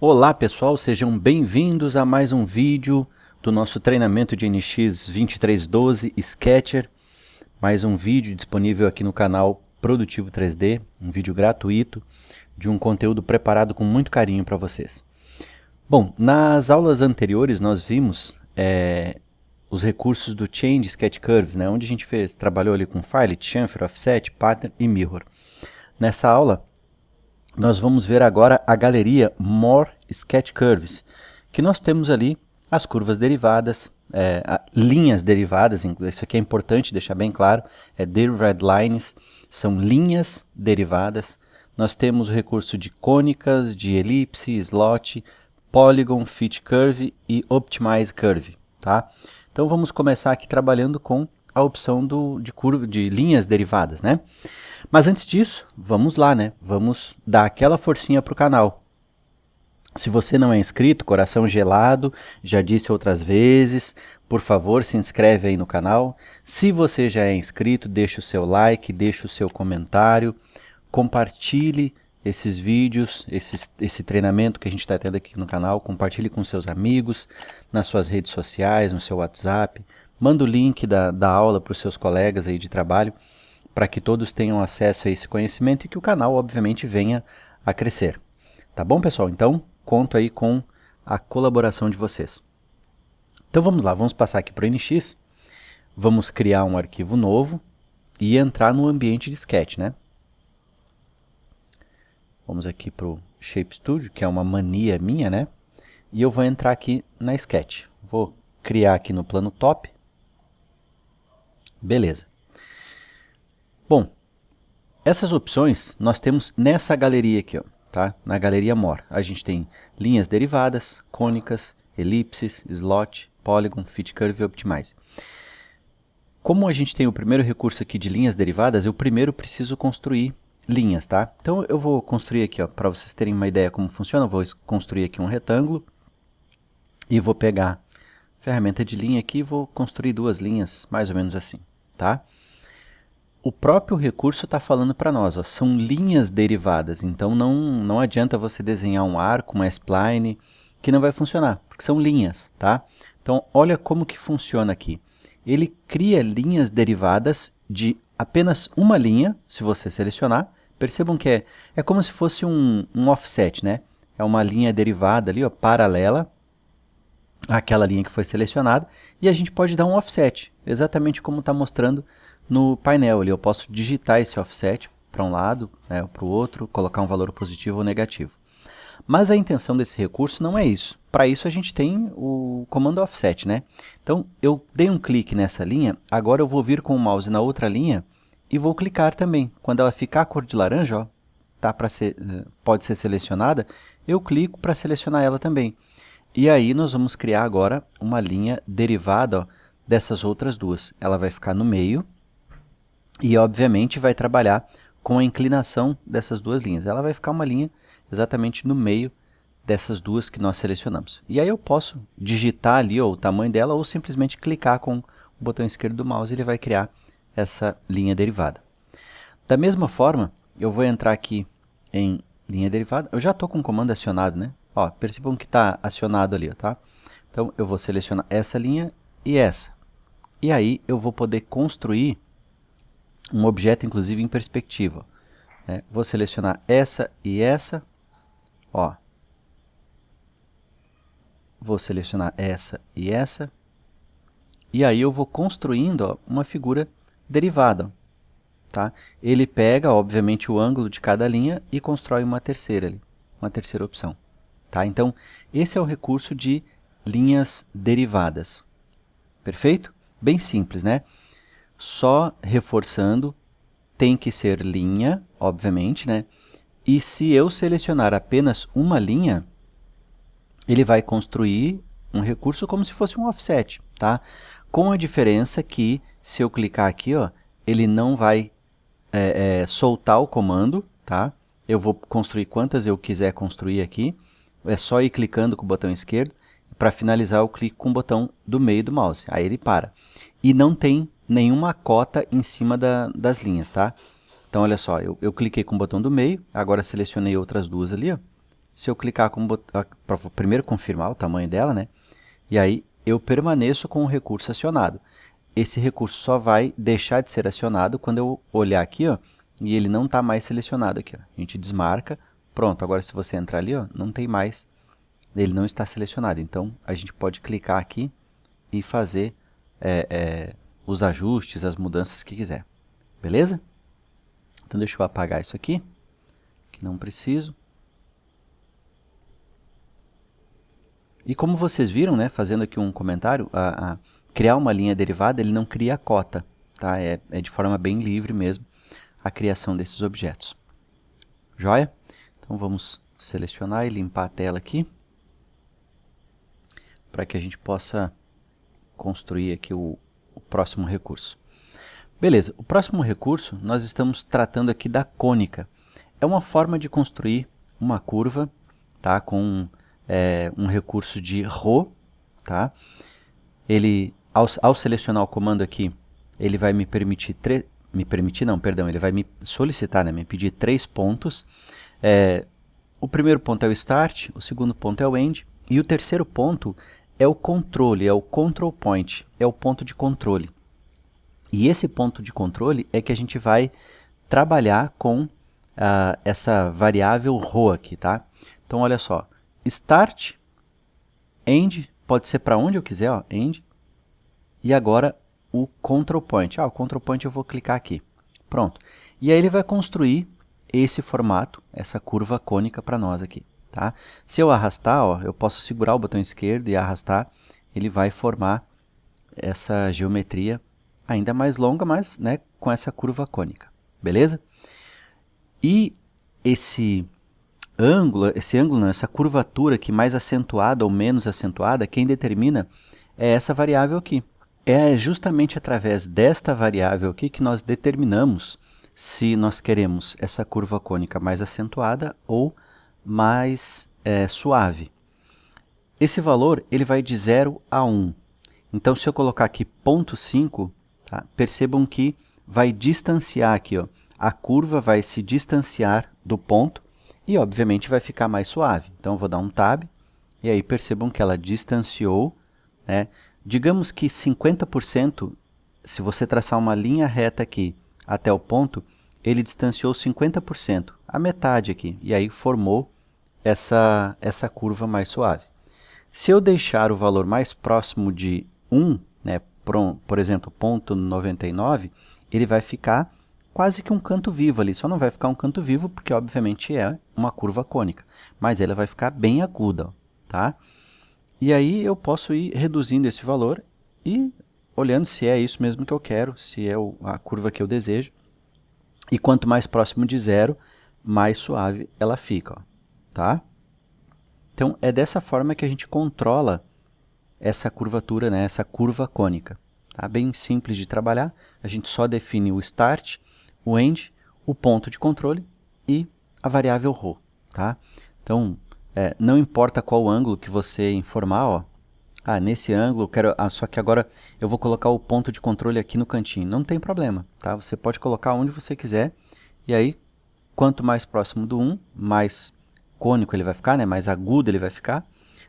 Olá pessoal, sejam bem-vindos a mais um vídeo do nosso treinamento de NX 2312 Sketcher. Mais um vídeo disponível aqui no canal Produtivo 3D, um vídeo gratuito de um conteúdo preparado com muito carinho para vocês. Bom, nas aulas anteriores nós vimos os recursos do Change Sketch Curves, né, onde a gente trabalhou ali com Fillet, Chamfer, Offset, Pattern e Mirror. Nessa aula nós vamos ver agora a galeria More Sketch Curves, que nós temos ali as curvas derivadas, linhas derivadas, isso aqui é importante deixar bem claro, derived lines, são linhas derivadas. Nós temos o recurso de cônicas, de elipse, slot, polygon, fit curve e optimize curve, tá? Então vamos começar aqui trabalhando com a opção de linhas derivadas, né? Mas antes disso, vamos lá, né? Vamos dar aquela forcinha para o canal. Se você não é inscrito, coração gelado, já disse outras vezes, por favor, se inscreve aí no canal. Se você já é inscrito, deixa o seu like, deixa o seu comentário, compartilhe esses vídeos, esse treinamento que a gente está tendo aqui no canal, compartilhe com seus amigos, nas suas redes sociais, no seu WhatsApp, manda o link da aula para os seus colegas aí de trabalho, para que todos tenham acesso a esse conhecimento e que o canal, obviamente, venha a crescer. Tá bom, pessoal? Então, conto aí com a colaboração de vocês. Então, vamos lá. Vamos passar aqui para o NX. Vamos criar um arquivo novo e entrar no ambiente de Sketch, né? Vamos aqui para o Shape Studio, que é uma mania minha, né? E eu vou entrar aqui na Sketch. Vou criar aqui no plano top. Beleza. Bom, essas opções nós temos nessa galeria aqui, ó, tá? Na galeria More. A gente tem linhas derivadas, cônicas, elipses, slot, polygon, fit curve e optimize. Como a gente tem o primeiro recurso aqui de linhas derivadas, eu primeiro preciso construir linhas, tá? Então eu vou construir aqui, ó, para vocês terem uma ideia como funciona, eu vou construir aqui um retângulo e vou pegar a ferramenta de linha aqui e vou construir duas linhas, mais ou menos assim, tá? O próprio recurso está falando para nós, ó, são linhas derivadas, então não adianta você desenhar um arco, uma spline, que não vai funcionar, porque são linhas, tá? Então, olha como que funciona aqui. Ele cria linhas derivadas de apenas uma linha, se você selecionar. Percebam que é como se fosse um offset, né? É uma linha derivada ali, ó, paralela àquela linha que foi selecionada, e a gente pode dar um offset, exatamente como está mostrando no painel ali. Eu posso digitar esse offset para um lado, né, para o outro, colocar um valor positivo ou negativo. Mas a intenção desse recurso não é isso. Para isso a gente tem o comando offset, né? Então eu dei um clique nessa linha, agora eu vou vir com o mouse na outra linha e vou clicar também. Quando ela ficar a cor de laranja, ó, tá pode ser selecionada, eu clico para selecionar ela também. E aí nós vamos criar agora uma linha derivada, ó, dessas outras duas. Ela vai ficar no meio e, obviamente, vai trabalhar com a inclinação dessas duas linhas. Ela vai ficar uma linha exatamente no meio dessas duas que nós selecionamos. E aí eu posso digitar ali, ó, o tamanho dela ou simplesmente clicar com o botão esquerdo do mouse e ele vai criar essa linha derivada. Da mesma forma, eu vou entrar aqui em linha derivada. Eu já estou com o comando acionado, né? Ó, percebam que está acionado ali, ó, tá? Então, eu vou selecionar essa linha e essa. E aí, eu vou poder construir um objeto, inclusive, em perspectiva, né? Vou selecionar essa e essa, ó. Vou selecionar essa e essa. E aí eu vou construindo, ó, uma figura derivada, tá? Ele pega, obviamente, o ângulo de cada linha e constrói uma terceira ali, uma terceira opção, tá? Então, esse é o recurso de linhas derivadas. Perfeito? Bem simples, né? Só reforçando, tem que ser linha, obviamente, né? E se eu selecionar apenas uma linha, ele vai construir um recurso como se fosse um offset, tá? Com a diferença que, se eu clicar aqui, ó, ele não vai soltar o comando, tá? Eu vou construir quantas eu quiser construir aqui. É só ir clicando com o botão esquerdo. Para finalizar, eu clico com o botão do meio do mouse. Aí ele para. E não tem nenhuma cota em cima das linhas, tá? Então, olha só, eu cliquei com o botão do meio, agora selecionei outras duas ali, ó, se eu clicar para primeiro confirmar o tamanho dela, né? E aí eu permaneço com o recurso acionado. Esse recurso só vai deixar de ser acionado quando eu olhar aqui, ó, e ele não está mais selecionado aqui, ó. A gente desmarca, pronto. Agora se você entrar ali, ó, não tem mais, ele não está selecionado. Então a gente pode clicar aqui e fazer os ajustes, as mudanças que quiser. Beleza? Então deixa eu apagar isso aqui, que não preciso. E como vocês viram, né, fazendo aqui um comentário, criar uma linha derivada, ele não cria cota, tá? É de forma bem livre mesmo a criação desses objetos. Joia? Então vamos selecionar e limpar a tela aqui, para que a gente possa construir aqui o próximo recurso. Beleza, o próximo recurso nós estamos tratando aqui da cônica. É uma forma de construir uma curva, tá, com um recurso de ρ, tá? Ele, ao selecionar o comando aqui, ele vai me permitir, ele vai me solicitar, né, me pedir 3 pontos. O primeiro ponto é o start, o segundo ponto é o end, e o terceiro ponto é o controle, é o control point, é o ponto de controle. E esse ponto de controle é que a gente vai trabalhar com essa variável ρ aqui, tá? Então, olha só, start, end, pode ser para onde eu quiser, ó, end, e agora o control point. O control point eu vou clicar aqui. Pronto. E aí ele vai construir esse formato, essa curva cônica para nós aqui, tá? Se eu arrastar, ó, eu posso segurar o botão esquerdo e arrastar, ele vai formar essa geometria ainda mais longa, mas, né, com essa curva cônica, beleza? E esse ângulo, não, essa curvatura aqui mais acentuada ou menos acentuada, quem determina é essa variável aqui. É justamente através desta variável aqui que nós determinamos se nós queremos essa curva cônica mais acentuada ou mais suave. Esse valor ele vai de 0 a 1. Então, se eu colocar aqui 0,5, tá, percebam que vai distanciar aqui, ó, a curva vai se distanciar do ponto e, obviamente, vai ficar mais suave. Então, eu vou dar um Tab e aí percebam que ela distanciou, né? Digamos que 50%, se você traçar uma linha reta aqui até o ponto, ele distanciou 50%, a metade aqui, e aí formou essa curva mais suave. Se eu deixar o valor mais próximo de 1, né, por exemplo, 0,99, ele vai ficar quase que um canto vivo ali. Só não vai ficar um canto vivo porque, obviamente, é uma curva cônica, mas ela vai ficar bem aguda, ó, tá? E aí eu posso ir reduzindo esse valor e olhando se é isso mesmo que eu quero, se é a curva que eu desejo. E quanto mais próximo de 0, mais suave ela fica, ó, tá? Então, é dessa forma que a gente controla essa curvatura, né, essa curva cônica. Tá? Bem simples de trabalhar, a gente só define o start, o end, o ponto de controle e a variável ρ. Tá? Então, não importa qual ângulo que você informar, ó, nesse ângulo, eu quero, só que agora eu vou colocar o ponto de controle aqui no cantinho. Não tem problema, tá? Você pode colocar onde você quiser, e aí, quanto mais próximo do 1, mais cônico ele vai ficar, né? Mais agudo ele vai ficar,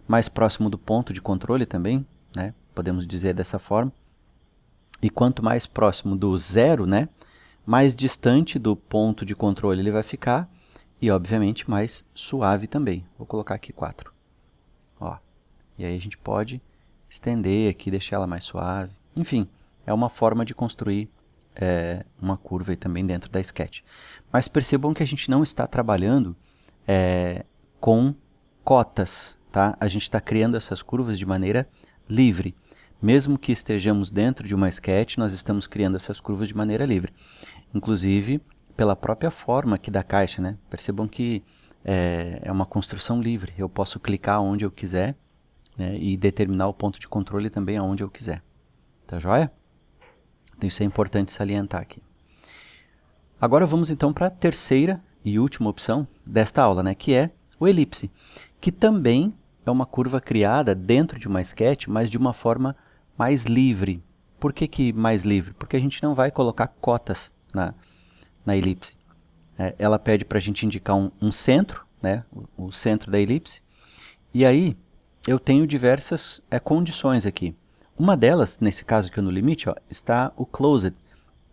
mais próximo do ponto de controle também, né? Podemos dizer dessa forma. E quanto mais próximo do 0, né? Mais distante do ponto de controle ele vai ficar, e obviamente mais suave também. Vou colocar aqui 4. Ó. E aí a gente pode estender aqui, deixar ela mais suave. Enfim, é uma forma de construir uma curva aí também dentro da Sketch. Mas percebam que a gente não está trabalhando com cotas, tá? A gente está criando essas curvas de maneira livre. Mesmo que estejamos dentro de uma Sketch, nós estamos criando essas curvas de maneira livre. Inclusive, pela própria forma aqui da caixa, né? Percebam que é uma construção livre. Eu posso clicar onde eu quiser, né? E determinar o ponto de controle também aonde eu quiser. Tá joia? Então, isso é importante salientar aqui. Agora vamos então para a terceira e última opção desta aula, né? Que é o elipse, que também é uma curva criada dentro de uma Sketch, mas de uma forma mais livre. Por que mais livre? Porque a gente não vai colocar cotas na elipse. Ela pede para a gente indicar um centro, né, o centro da elipse. E aí eu tenho diversas condições aqui. Uma delas, nesse caso aqui no limite, ó, está o closed,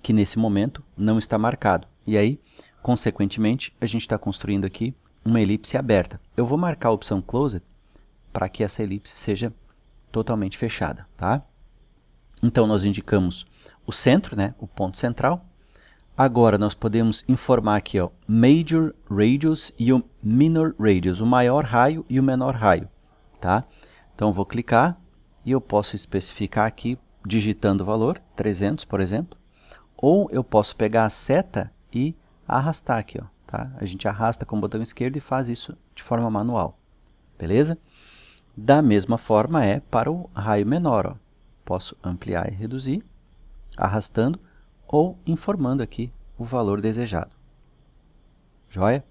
que nesse momento não está marcado. E aí, consequentemente, a gente está construindo aqui uma elipse aberta. Eu vou marcar a opção closed para que essa elipse seja totalmente fechada, tá? Então, nós indicamos o centro, né, o ponto central. Agora, nós podemos informar aqui, ó, Major Radius e o Minor Radius, o maior raio e o menor raio, tá? Então, eu vou clicar e eu posso especificar aqui, digitando o valor, 300, por exemplo. Ou eu posso pegar a seta e arrastar aqui, ó, tá? A gente arrasta com o botão esquerdo e faz isso de forma manual, beleza? Da mesma forma para o raio menor, ó. Posso ampliar e reduzir, arrastando ou informando aqui o valor desejado. Joia?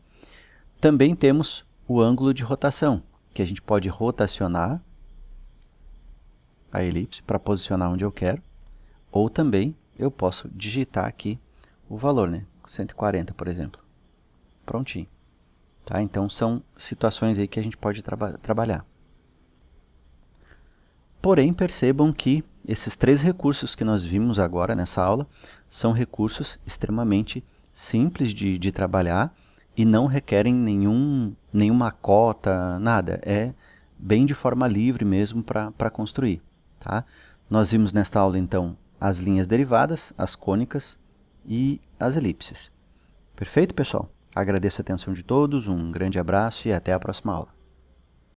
Também temos o ângulo de rotação, que a gente pode rotacionar a elipse para posicionar onde eu quero, ou também eu posso digitar aqui o valor, né? 140, por exemplo. Prontinho. Tá? Então, são situações aí que a gente pode trabalhar. Porém, percebam que esses 3 recursos que nós vimos agora nessa aula são recursos extremamente simples de trabalhar e não requerem nenhuma cota, nada. É bem de forma livre mesmo para construir. Tá? Nós vimos nesta aula, então, as linhas derivadas, as cônicas e as elipses. Perfeito, pessoal? Agradeço a atenção de todos, um grande abraço e até a próxima aula.